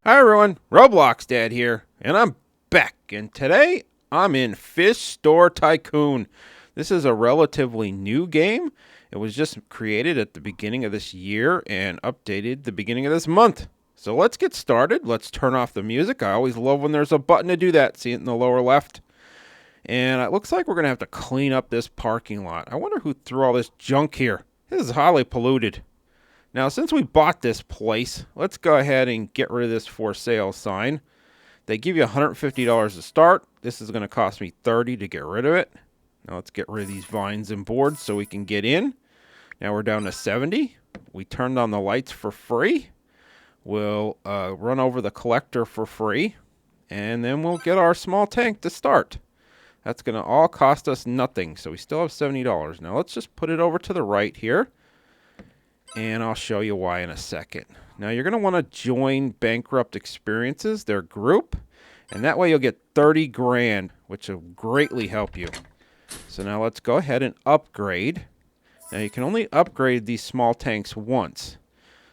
Hi everyone, Roblox Dad here, and I'm back, and today I'm in Fish Store Tycoon. This is a relatively new game. It was just created at the beginning of this year and updated the beginning of this month. So let's get started. Let's turn off the music. I always love when there's a button to do that. See it in the lower left? And it looks like we're going to have to clean up this parking lot. I wonder who threw all this junk here. This is highly polluted. Now, since we bought this place, let's go ahead and get rid of this for sale sign. They give you $150 to start. This is going to cost me $30 to get rid of it. Now, let's get rid of these vines and boards so we can get in. Now, we're down to 70. We turned on the lights for free. We'll run over the collector for free. And then we'll get our small tank to start. That's going to all cost us nothing. So we still have $70. Now, let's just put it over to the right here. And I'll show you why in a second. Now, you're going to want to join Bankrupt Experiences, their group. And that way you'll get 30 grand, which will greatly help you. So now let's go ahead and upgrade. Now, you can only upgrade these small tanks once.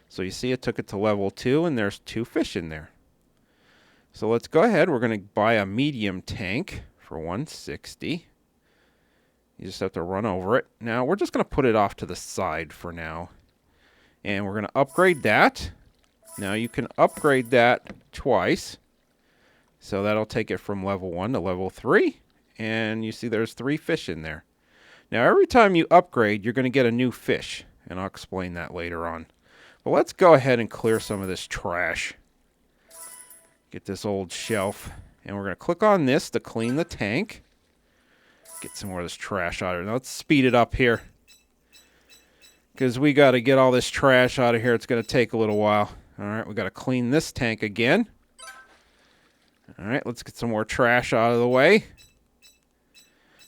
So you see it took it to level 2, and there's 2 fish in there. So let's go ahead. We're going to buy a medium tank for 160. You just have to run over it. Now, we're just going to put it off to the side for now. And we're going to upgrade that. Now you can upgrade that twice. So that'll take it from level 1 to level 3. And you see there's 3 fish in there. Now every time you upgrade, you're going to get a new fish. And I'll explain that later on. But let's go ahead and clear some of this trash. Get this old shelf. And we're going to click on this to clean the tank. Get some more of this trash out of here. Now let's speed it up here, because we got to get all this trash out of here. It's going to take a little while. All right, we got to clean this tank again. All right, let's get some more trash out of the way.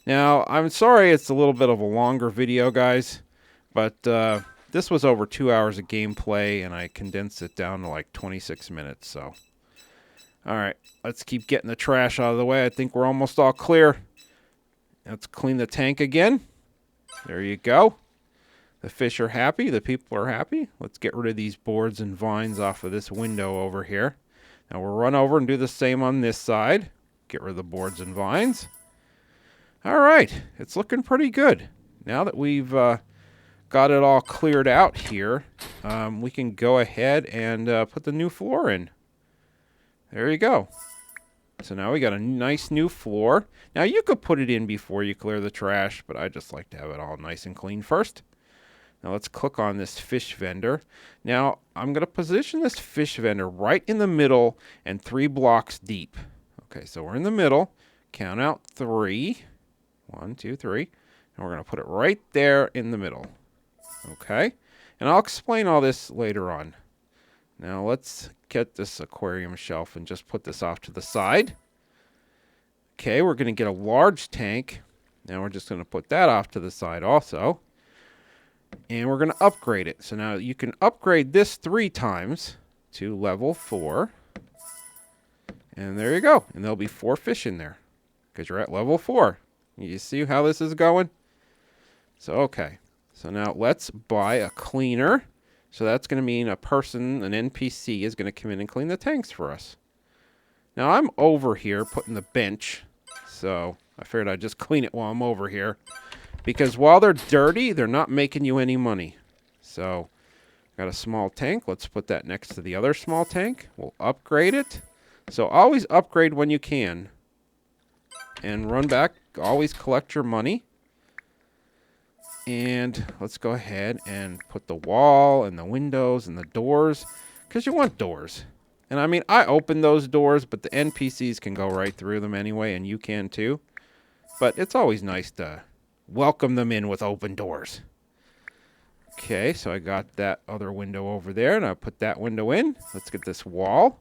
Now, I'm sorry it's a little bit of a longer video, guys, but this was over 2 hours of gameplay, and I condensed it down to like 26 minutes. So, all right, let's keep getting the trash out of the way. I think we're almost all clear. Let's clean the tank again. There you go. The fish are happy. The people are happy. Let's get rid of these boards and vines off of this window over here. Now we'll run over and do the same on this side. Get rid of the boards and vines. All right. It's looking pretty good. Now that we've got it all cleared out here, we can go ahead and put the new floor in. There you go. So now we got a nice new floor. Now you could put it in before you clear the trash, but I just like to have it all nice and clean first. Now let's click on this fish vendor. Now I'm going to position this fish vendor right in the middle and 3 blocks deep. Okay, so we're in the middle. Count out 3. 1, 2, 3. And we're going to put it right there in the middle. Okay, and I'll explain all this later on. Now let's get this aquarium shelf and just put this off to the side. Okay, we're going to get a large tank. Now we're just going to put that off to the side also. And we're going to upgrade it. So now you can upgrade this 3 times to level 4. And there you go. And there'll be 4 fish in there, because you're at level 4. You see how this is going? So, okay. So now let's buy a cleaner. So that's going to mean a person, an NPC, is going to come in and clean the tanks for us. Now I'm over here putting the bench. So I figured I'd just clean it while I'm over here. Because while they're dirty, they're not making you any money. So, got a small tank. Let's put that next to the other small tank. We'll upgrade it. So, always upgrade when you can. And run back. Always collect your money. And let's go ahead and put the wall and the windows and the doors, because you want doors. And I mean, I opened those doors, but the NPCs can go right through them anyway, and you can too. But it's always nice to welcome them in with open doors. Okay, so I got that other window over there, and I put that window in. Let's get this wall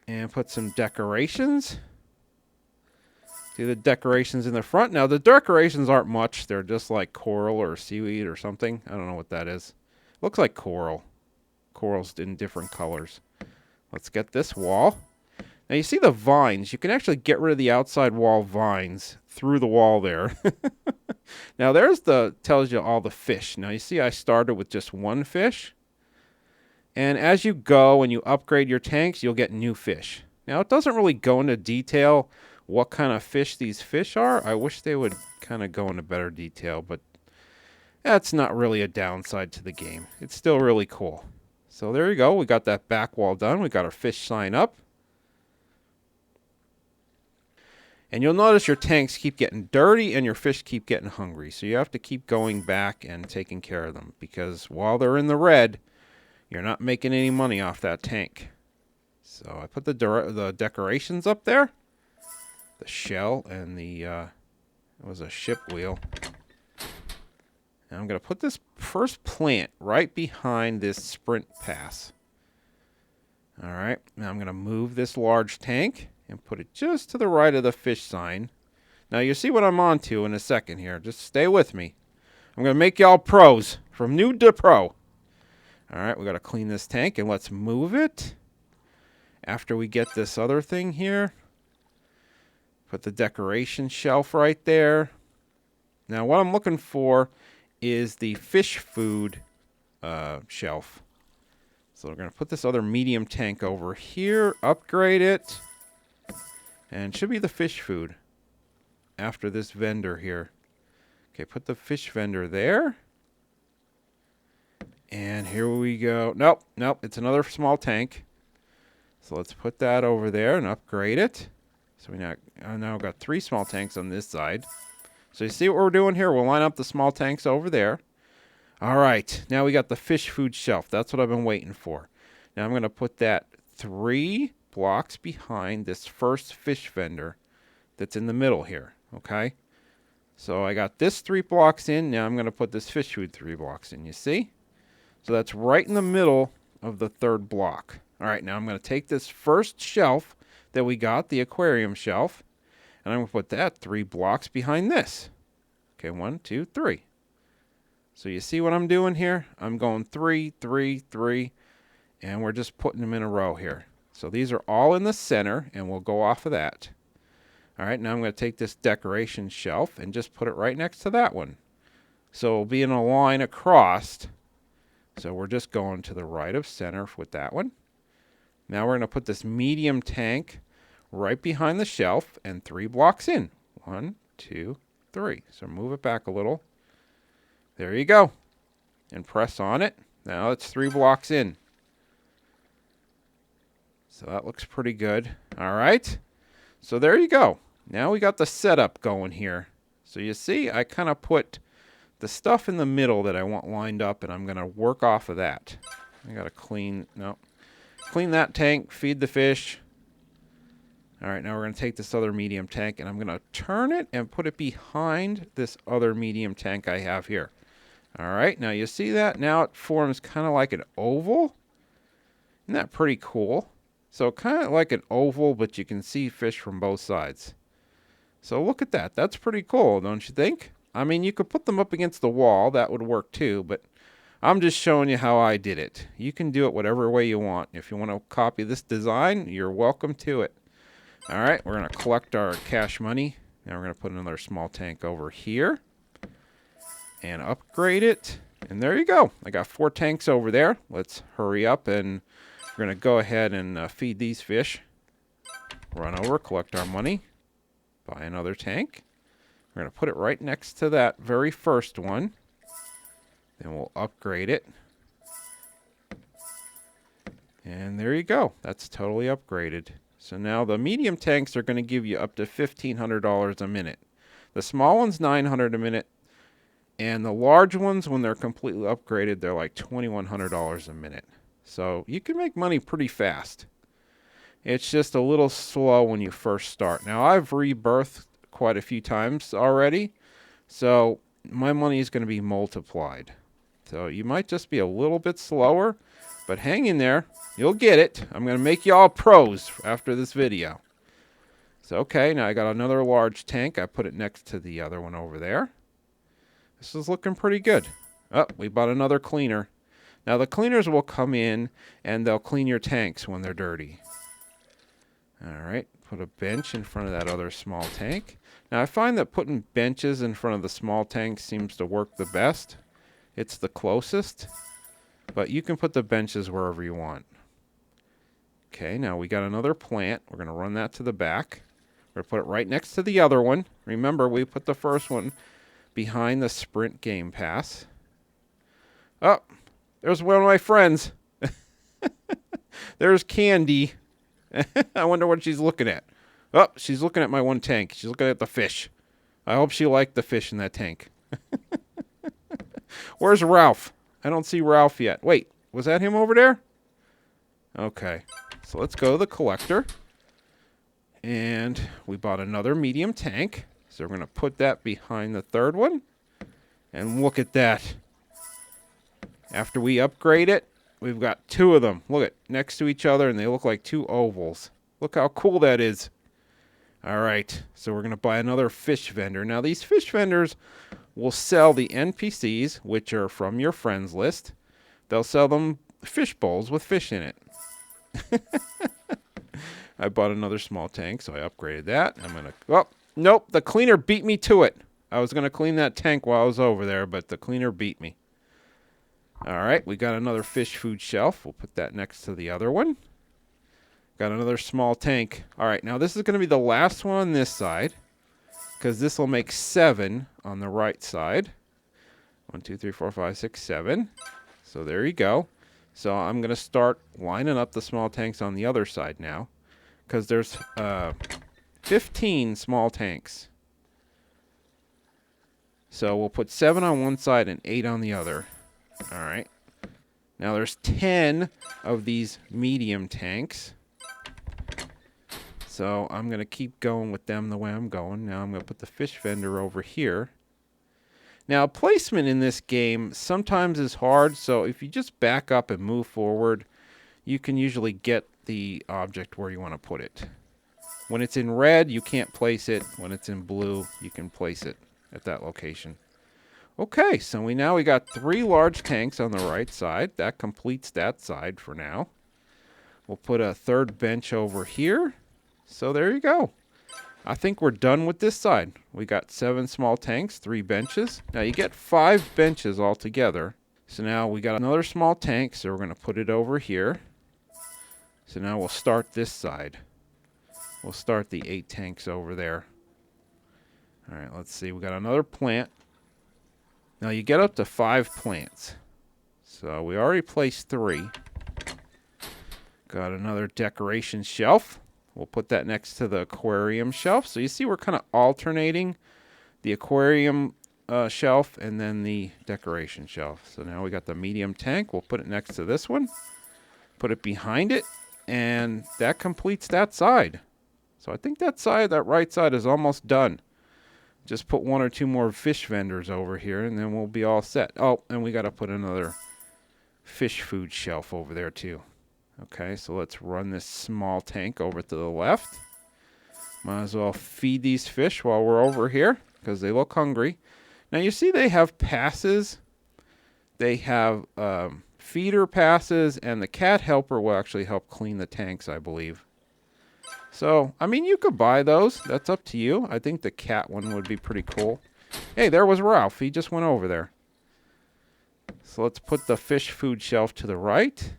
and put some decorations. Do the decorations in the front. Now, the decorations aren't much. They're just like coral or seaweed or something. I don't know what that is. Looks like coral. Corals in different colors. Let's get this wall. Now, you see the vines. You can actually get rid of the outside wall vines through the wall there. Now, there's tells you all the fish. Now, you see I started with just 1 fish. And as you go and you upgrade your tanks, you'll get new fish. Now, it doesn't really go into detail what kind of fish these fish are. I wish they would kind of go into better detail, but that's not really a downside to the game. It's still really cool. So there you go. We got that back wall done. We got our fish sign up. And you'll notice your tanks keep getting dirty and your fish keep getting hungry. So you have to keep going back and taking care of them, because while they're in the red, you're not making any money off that tank. So I put the decorations up there. The shell and the, it was a ship wheel. And I'm going to put this first plant right behind this sprint pass. All right, now I'm going to move this large tank and put it just to the right of the fish sign. Now you see what I'm on to in a second here. Just stay with me. I'm going to make y'all pros, from new to pro. All right, we got to clean this tank, and let's move it. After we get this other thing here, put the decoration shelf right there. Now what I'm looking for is the fish food shelf. So we're going to put this other medium tank over here, upgrade it, and it should be the fish food after this vendor here. Okay, put the fish vendor there. And here we go. Nope, it's another small tank. So let's put that over there and upgrade it. So we now got 3 small tanks on this side. So you see what we're doing here? We'll line up the small tanks over there. All right, now we got the fish food shelf. That's what I've been waiting for. Now I'm going to put that 3 blocks behind this first fish vendor that's in the middle here, okay? So I got this 3 blocks in. Now I'm going to put this fish food 3 blocks in, you see? So that's right in the middle of the 3rd block. All right, now I'm going to take this first shelf that we got, the aquarium shelf, and I'm going to put that 3 blocks behind this. Okay, 1, 2, 3. So you see what I'm doing here? I'm going 3, 3, 3, and we're just putting them in a row here. So these are all in the center, and we'll go off of that. All right, now I'm going to take this decoration shelf and just put it right next to that one. So it'll be in a line across. So we're just going to the right of center with that one. Now we're going to put this medium tank right behind the shelf and 3 blocks in. 1, 2, 3. So move it back a little. There you go. And press on it. Now it's 3 blocks in. So that looks pretty good. All right. So there you go. Now we got the setup going here. So you see, I kind of put the stuff in the middle that I want lined up, and I'm going to work off of that. I got to clean that tank, feed the fish. All right, now we're going to take this other medium tank, and I'm going to turn it and put it behind this other medium tank I have here. All right, now you see that? Now it forms kind of like an oval. Isn't that pretty cool? So kind of like an oval, but you can see fish from both sides. So look at that. That's pretty cool, don't you think? I mean, you could put them up against the wall. That would work too, but I'm just showing you how I did it. You can do it whatever way you want. If you want to copy this design, you're welcome to it. All right, we're going to collect our cash money. Now we're going to put another small tank over here and upgrade it. And there you go. I got 4 tanks over there. Let's hurry up, and we're going to go ahead and feed these fish. Run over, collect our money, buy another tank. We're going to put it right next to that very first one. Then we'll upgrade it. And there you go. That's totally upgraded. So now the medium tanks are going to give you up to $1,500 a minute. The small ones, $900 a minute. And the large ones, when they're completely upgraded, they're like $2,100 a minute. So you can make money pretty fast. It's just a little slow when you first start. Now, I've rebirthed quite a few times already, so my money is going to be multiplied. So you might just be a little bit slower, but hang in there. You'll get it. I'm going to make you all pros after this video. So, okay, now I got another large tank. I put it next to the other one over there. This is looking pretty good. Oh, we bought another cleaner. Now, the cleaners will come in, and they'll clean your tanks when they're dirty. All right, put a bench in front of that other small tank. Now, I find that putting benches in front of the small tanks seems to work the best. It's the closest. But you can put the benches wherever you want. Okay, now we got another plant. We're going to run that to the back. We're going to put it right next to the other one. Remember, we put the first one behind the Sprint Game Pass. Oh, there's one of my friends. There's Candy. I wonder what she's looking at. Oh, she's looking at my one tank. She's looking at the fish. I hope she liked the fish in that tank. Where's Ralph? I don't see Ralph yet. Wait, was that him over there? Okay, so let's go to the collector. And we bought another medium tank. So we're going to put that behind the third one. And look at that. After we upgrade it, we've got two of them. Look at next to each other, and they look like two ovals. Look how cool that is. All right, so we're going to buy another fish vendor. Now, these fish vendors will sell the NPCs, which are from your friends list. They'll sell them fish bowls with fish in it. I bought another small tank, so I upgraded that. I'm going to... Oh, nope, the cleaner beat me to it. I was going to clean that tank while I was over there, but the cleaner beat me. All right, we got another fish food shelf. We'll put that next to the other one. Got another small tank. All right, now this is going to be the last one on this side, because this will make 7 on the right side. 1, 2, 3, 4, 5, 6, 7. So there you go. So I'm going to start lining up the small tanks on the other side now, because there's 15 small tanks. So we'll put 7 on one side and 8 on the other. All right. Now there's 10 of these medium tanks. So I'm going to keep going with them the way I'm going. Now I'm going to put the fish vendor over here. Now placement in this game sometimes is hard. So if you just back up and move forward, you can usually get the object where you want to put it. When it's in red, you can't place it. When it's in blue, you can place it at that location. Okay, so we got 3 large tanks on the right side. That completes that side for now. We'll put a third bench over here. So there you go. I think we're done with this side. We got 7 small tanks, 3 benches. Now you get 5 benches altogether. So now we got another small tank, so we're going to put it over here. So now we'll start this side. We'll start the 8 tanks over there. All right, let's see. We got another plant. Now you get up to 5 plants. So we already placed 3. Got another decoration shelf. We'll put that next to the aquarium shelf. So you see we're kind of alternating the aquarium shelf and then the decoration shelf. So now we got the medium tank. We'll put it next to this one. Put it behind it. And that completes that side. So I think that right side is almost done. Just put 1 or 2 more fish vendors over here, and then we'll be all set. Oh, and we got to put another fish food shelf over there, too. Okay, so let's run this small tank over to the left. Might as well feed these fish while we're over here, because they look hungry. Now, you see they have passes. They have feeder passes, and the cat helper will actually help clean the tanks, I believe. So, I mean, you could buy those. That's up to you. I think the cat one would be pretty cool. Hey, there was Ralph. He just went over there. So let's put the fish food shelf to the right.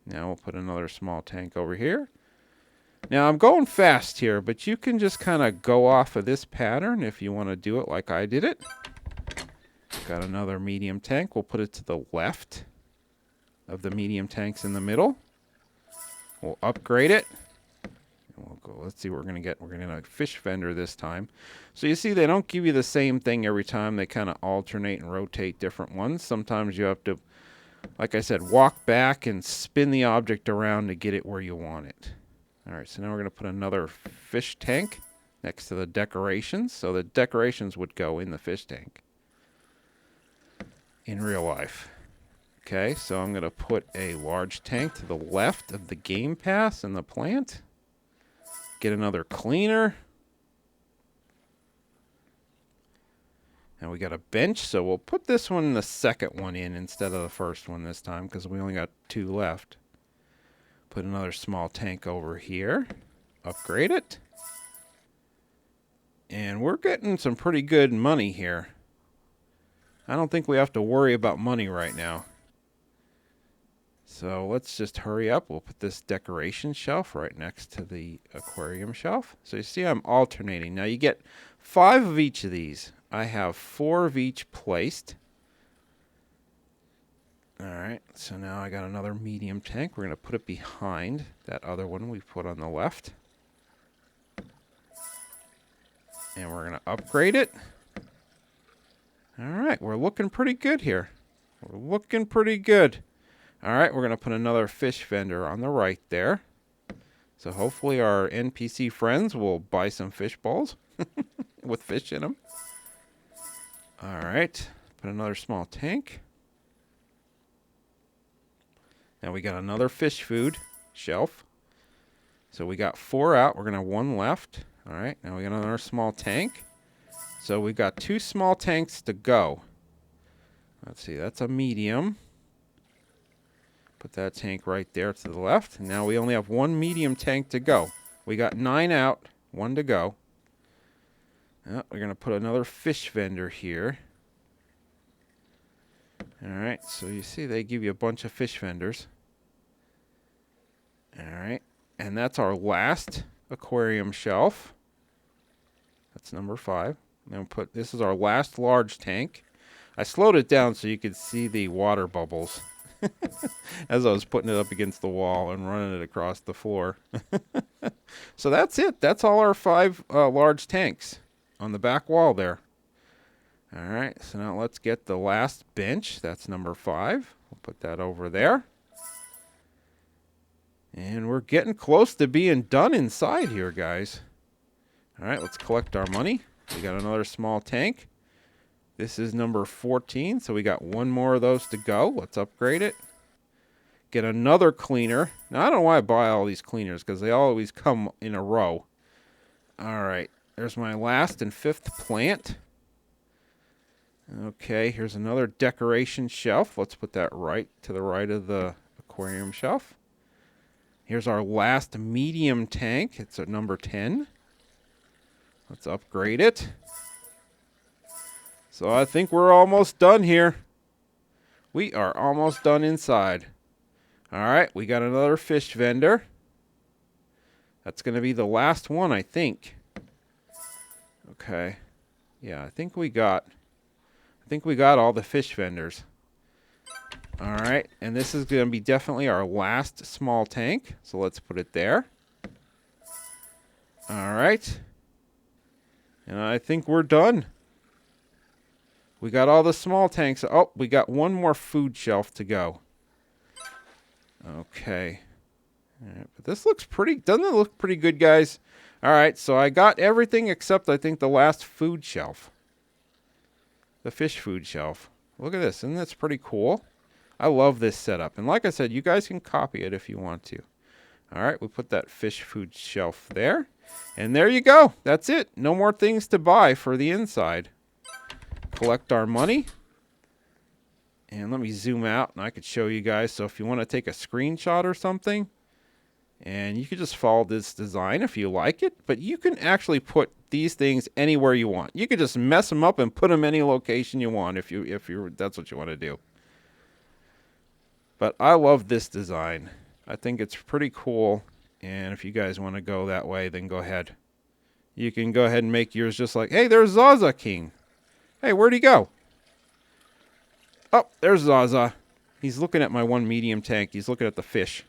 Now we'll put another small tank over here. Now, I'm going fast here, but you can just kind of go off of this pattern if you want to do it like I did it. Got another medium tank. We'll put it to the left of the medium tanks in the middle. We'll upgrade it. We'll go, let's see what we're going to get. We're going to get a fish vendor this time. So you see they don't give you the same thing every time. They kind of alternate and rotate different ones. Sometimes you have to, like I said, walk back and spin the object around to get it where you want it. All right, so now we're going to put another fish tank next to the decorations. So the decorations would go in the fish tank in real life. Okay, so I'm going to put a large tank to the left of the Game Pass and the plant. Get another cleaner. And we got a bench, so we'll put this one, the second one in instead of the first one this time because we only got 2 left. Put another small tank over here. Upgrade it. And we're getting some pretty good money here. I don't think we have to worry about money right now. So let's just hurry up. We'll put this decoration shelf right next to the aquarium shelf. So you see I'm alternating. Now you get 5 of each of these. I have 4 of each placed. Alright, so now I got another medium tank. We're going to put it behind that other one we put on the left. And we're going to upgrade it. Alright, we're looking pretty good here. We're looking pretty good. Alright, we're going to put another fish vendor on the right there. So hopefully our NPC friends will buy some fish balls with fish in them. Alright, put another small tank. Now we got another fish food shelf. So we got 4 out. We're going to have 1 left. Alright, now we got another small tank. So we got 2 small tanks to go. Let's see, that's a medium. Put that tank right there to the left. And now we only have 1 medium tank to go. We got 9 out, 1 to go. We're going to put another fish vendor here. Alright, so you see they give you a bunch of fish vendors. Alright, and that's our last aquarium shelf. That's number 5. Then this is our last large tank. I slowed it down so you could see the water bubbles as I was putting it up against the wall and running it across the floor. So that's it. That's all our 5 large tanks on the back wall there. Alright, so now let's get the last bench. That's number 5. We'll put that over there. And we're getting close to being done inside here, guys. Alright, let's collect our money. We got another small tank. This is number 14, so we got 1 more of those to go. Let's upgrade it. Get another cleaner. Now, I don't know why I buy all these cleaners, because they always come in a row. Alright, there's my last and 5th plant. Okay, here's another decoration shelf. Let's put that right to the right of the aquarium shelf. Here's our last medium tank. It's at number 10. Let's upgrade it. So I think we're almost done here. We are almost done inside. Alright, we got another fish vendor. That's going to be the last one, I think. Okay. Yeah, I think we got all the fish vendors. Alright, and this is going to be definitely our last small tank. So let's put it there. Alright. And I think we're done. We got all the small tanks. Oh, we got 1 more food shelf to go. Okay. Alright, but this looks pretty, doesn't it look pretty good, guys? Alright, so I got everything except I think the last food shelf. The fish food shelf. Look at this. Isn't this pretty cool? I love this setup. And like I said, you guys can copy it if you want to. Alright, we put that fish food shelf there. And there you go. That's it. No more things to buy for the inside. Collect our money. And let me zoom out and I could show you guys. So if you want to take a screenshot or something, and you could just follow this design if you like it, but you can actually put these things anywhere you want. You could just mess them up and put them any location you want if that's what you want to do. But I love this design. I think it's pretty cool. And if you guys want to go that way, then go ahead. You can go ahead and make yours just like, hey, there's Zaza King. Hey, where'd he go? Oh, there's Zaza. He's looking at my 1 medium tank. He's looking at the fish.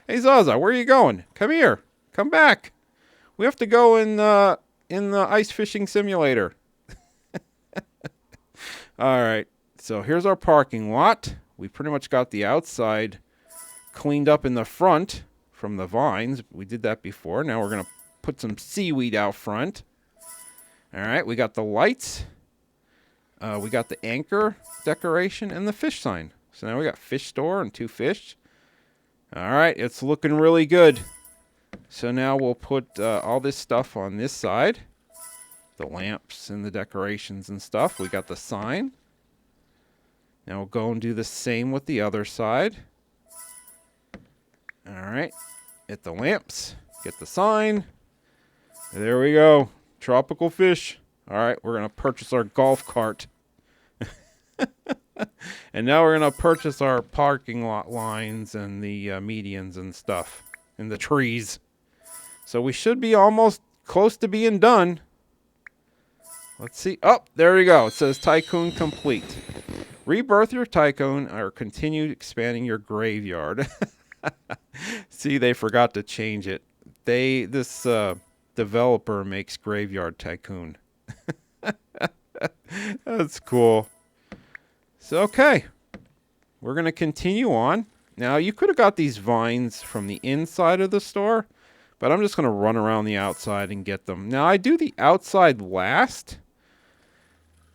Hey, Zaza, where are you going? Come here. Come back. We have to go in the ice fishing simulator. All right. So here's our parking lot. We pretty much got the outside cleaned up in the front from the vines. We did that before. Now we're going to put some seaweed out front. All right. We got the lights. We got the anchor decoration and the fish sign. So now we got Fish Store and 2 fish. All right. It's looking really good. So now we'll put all this stuff on this side. The lamps and the decorations and stuff. We got the sign. Now we'll go and do the same with the other side. All right. Hit the lamps. Get the sign. There we go. Tropical fish. All right. We're going to purchase our golf cart. And now we're going to purchase our parking lot lines and the medians and stuff. And the trees. So we should be almost close to being done. Let's see. Oh, there we go. It says Tycoon complete. Rebirth your Tycoon or continue expanding your graveyard. See, they forgot to change it. This developer makes Graveyard Tycoon. That's cool. So, okay. We're going to continue on. Now, you could have got these vines from the inside of the store, but I'm just going to run around the outside and get them. Now, I do the outside last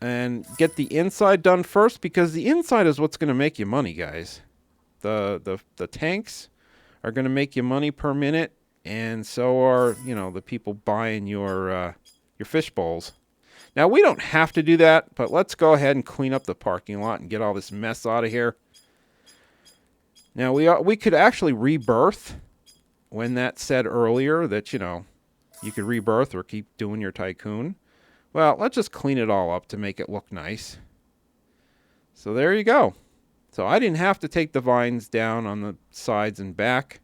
and get the inside done first because the inside is what's going to make you money, guys. The tanks are going to make you money per minute, and so are, you know, the people buying your fish bowls. Now, we don't have to do that, but let's go ahead and clean up the parking lot and get all this mess out of here. Now, we could actually rebirth when that said earlier that, you know, you could rebirth or keep doing your Tycoon. Well, let's just clean it all up to make it look nice. So there you go. So I didn't have to take the vines down on the sides and back.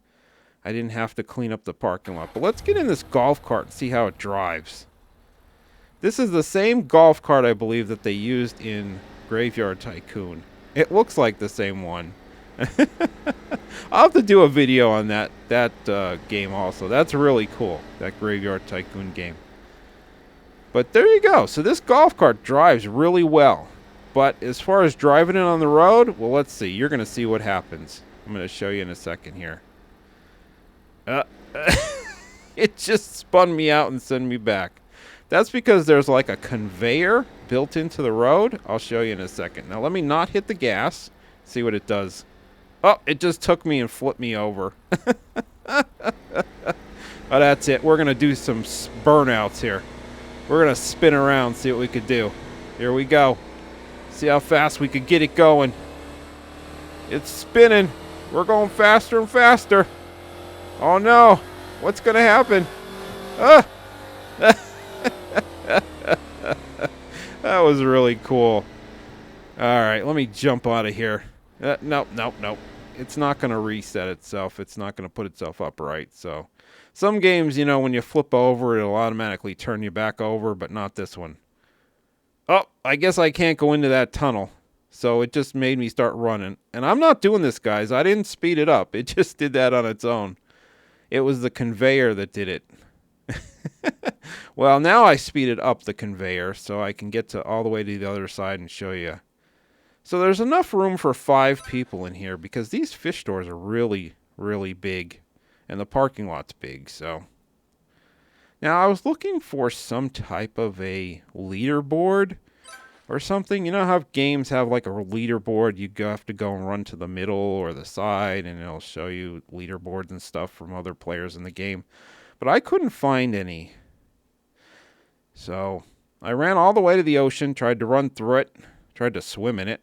I didn't have to clean up the parking lot. But let's get in this golf cart and see how it drives. This is the same golf cart, I believe, that they used in Graveyard Tycoon. It looks like the same one. I'll have to do a video on that game also. That's really cool, that Graveyard Tycoon game. But there you go. So this golf cart drives really well. But as far as driving it on the road, well, let's see. You're going to see what happens. I'm going to show you in a second here. It just spun me out and sent me back. That's because there's like a conveyor built into the road. I'll show you in a second. Now let me not hit the gas. See what it does. Oh, it just took me and flipped me over. Oh, that's it. We're going to do some burnouts here. We're going to spin around, see what we could do. Here we go. See how fast we could get it going. It's spinning. We're going faster and faster. Oh, no. What's going to happen? Ah! That was really cool. All right, let me jump out of here. Nope. It's not going to reset itself. It's not going to put itself upright. So some games, you know, when you flip over, it'll automatically turn you back over, but not this one. Oh, I guess I can't go into that tunnel. So it just made me start running. And I'm not doing this, guys. I didn't speed it up. It just did that on its own. It was the conveyor that did it. Well, now I speeded up the conveyor so I can get to all the way to the other side and show you. So there's enough room for 5 people in here because these fish stores are really, really big. And the parking lot's big, so. Now, I was looking for some type of a leaderboard or something. You know how games have like a leaderboard? You have to go and run to the middle or the side, and it'll show you leaderboards and stuff from other players in the game. But I couldn't find any. So I ran all the way to the ocean, tried to run through it, tried to swim in it,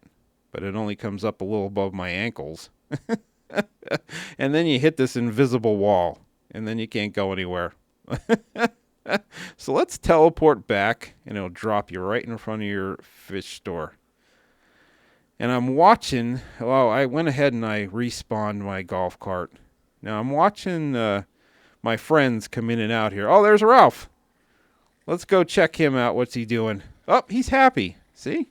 but it only comes up a little above my ankles. And then you hit this invisible wall, and then you can't go anywhere. So let's teleport back, and it'll drop you right in front of your fish store. And I'm watching. Well, I went ahead and I respawned my golf cart. Now I'm watching my friends come in and out here. Oh, there's Ralph. Let's go check him out. What's he doing? Oh, he's happy. See?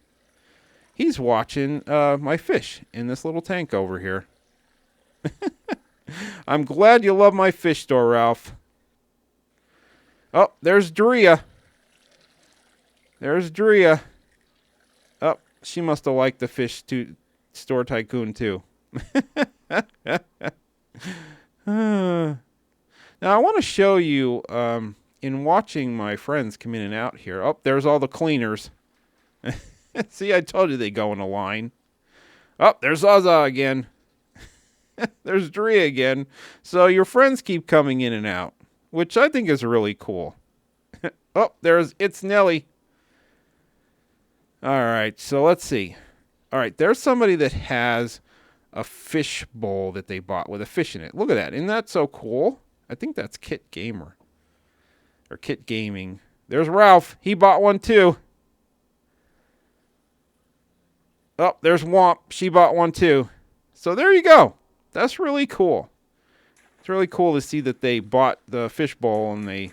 He's watching my fish in this little tank over here. I'm glad you love my fish store, Ralph. Oh, there's Drea. There's Drea. Oh, she must have liked the Fish Store Tycoon too. Now, I want to show you, in watching my friends come in and out here. Oh, there's all the cleaners. See, I told you they go in a line. Oh, there's Zaza again. There's Drea again. So your friends keep coming in and out, which I think is really cool. Oh, it's Nelly. All right, so let's see. All right, there's somebody that has a fish bowl that they bought with a fish in it. Look at that. Isn't that so cool? I think that's Kit Gamer. Or Kit Gaming. There's Ralph. He bought one too. Oh, there's Womp. She bought one too. So there you go. That's really cool. It's really cool to see that they bought the fishbowl and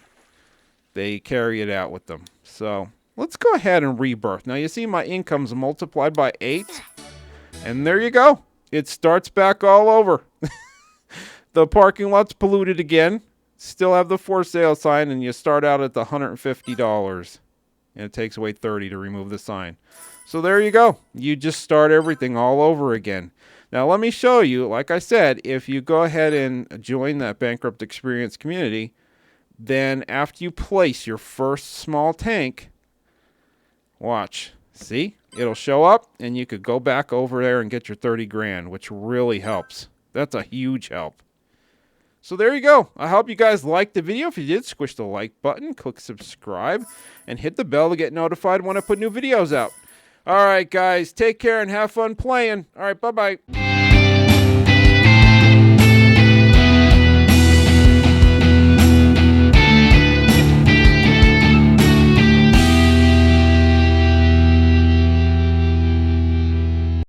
they carry it out with them. So let's go ahead and rebirth. Now you see my income's multiplied by 8. And there you go. It starts back all over. The parking lot's polluted again. Still have the for sale sign, and you start out at the $150. And it takes away 30 to remove the sign. So there you go. You just start everything all over again. Now let me show you, like I said, if you go ahead and join that Bankrupt Experience community, then after you place your first small tank, watch. See? It'll show up, and you could go back over there and get your 30 grand, which really helps. That's a huge help. So there you go. I hope you guys liked the video. If you did, squish the like button, click subscribe, and hit the bell to get notified when I put new videos out. All right, guys. Take care and have fun playing. All right, bye-bye.